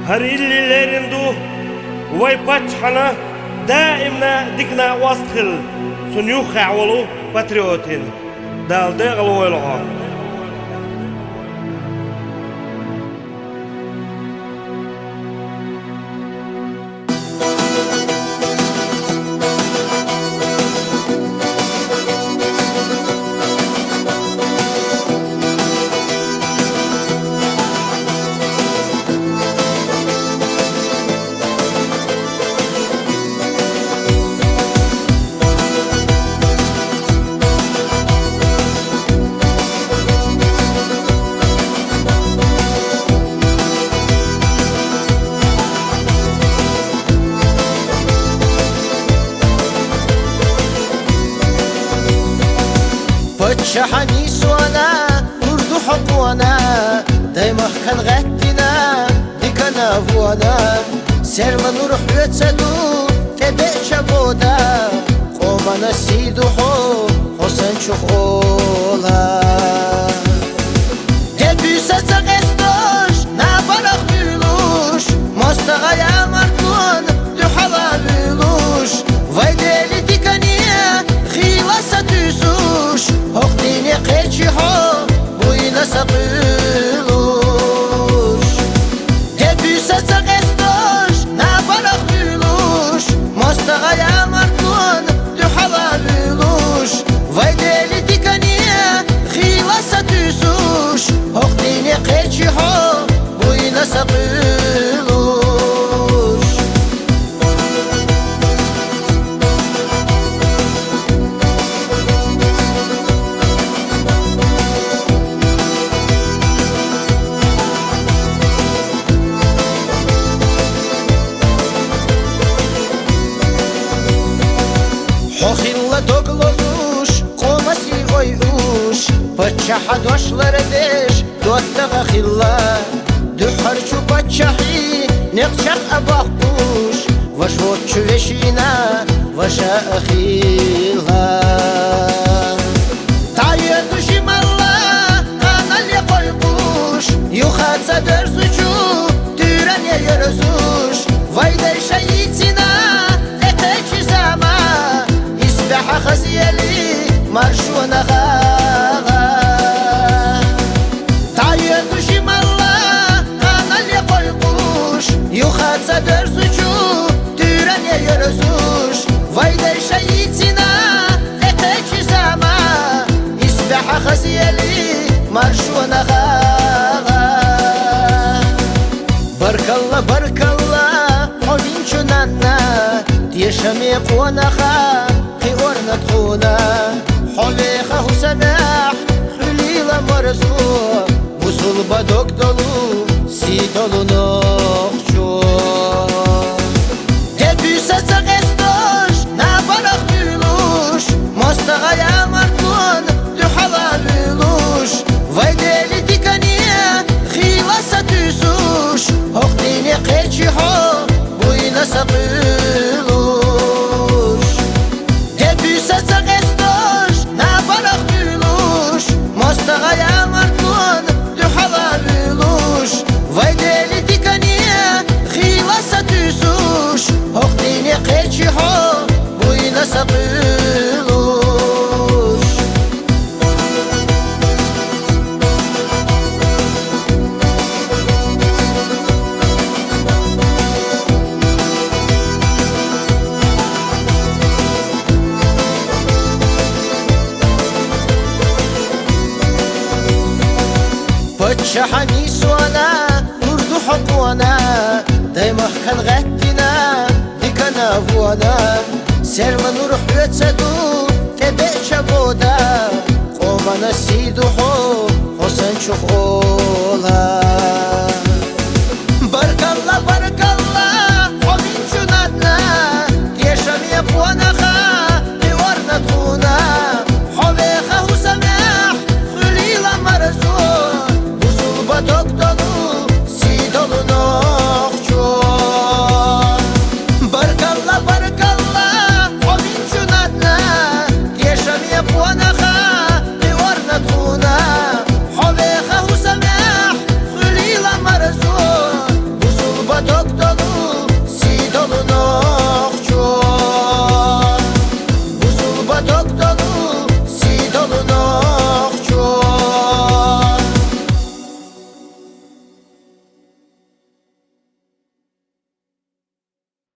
هر الليليرندو ويباتشحنا دائما ديكنا واستخل سنيو خاولو باتريوتين دال دي غلويلغو شحني سوانا ورد حقوانا دايما كان غتنا ديكنا فوانا سيرما نروح يتسدو تبع شبودا قومنا سيدو حسن شخولا دبيسة تغستوش نابلغ بيلوش مستغايا مركون لحلا بيلوش ويدالي ديكانيا خيلاسة تيسوش هقديني قيتشي حو ويلا سقيلوش دبيسة تغستوش نابلغ بيلوش مستغايا مركون لحلا بيلوش ويدالي ديكانيا خيلاسة تيسوش هقديني قيتشي حو ويلا سقيلوش Хохилла доглозуш, комаси ойуш Бачаха дошлары деш, доттага хилла Духарчу бачахи, неқчақ абахуш Ваш вотчу вешина, ваша ахилла Тайя душималла, канале койбуш Юхаца дерзучу, тюране ерзуш Вайдай шаитина, этечи зама Isbaha khaziyali marshuna ghaga Tayya dushimalla kanal yakoyqush Yukhatsa dersuchu tyran yerzush Vayday shayitina etechi zama Isbaha khaziyali marshuna ghaga Barkalla barkalla ovinchunanna Tiyashami qonaha نطحونا حليخه سماح حليلة مرزوق وصل بدوك دلو سيدلو نخشو دبيسة تغستوش نابلغ بيلوش مستغايا مركون لحلا بيلوش ويدالي ديكانيا خيلاسة تيسوش هقديني قيتشي حو ويلا سقيلوش Сагестош, набалах билуш Мостагая маркун, люхала билуш Вайдели дикания, хиласа тюсуш Хохдини қечи хо, буйна сабилуш شحني سوانا ورد حقوانا دايما كان غتنا ديكنا فوانا سيرما نروح يتسدو تبع شبودا قومنا سيدو حسن شخولا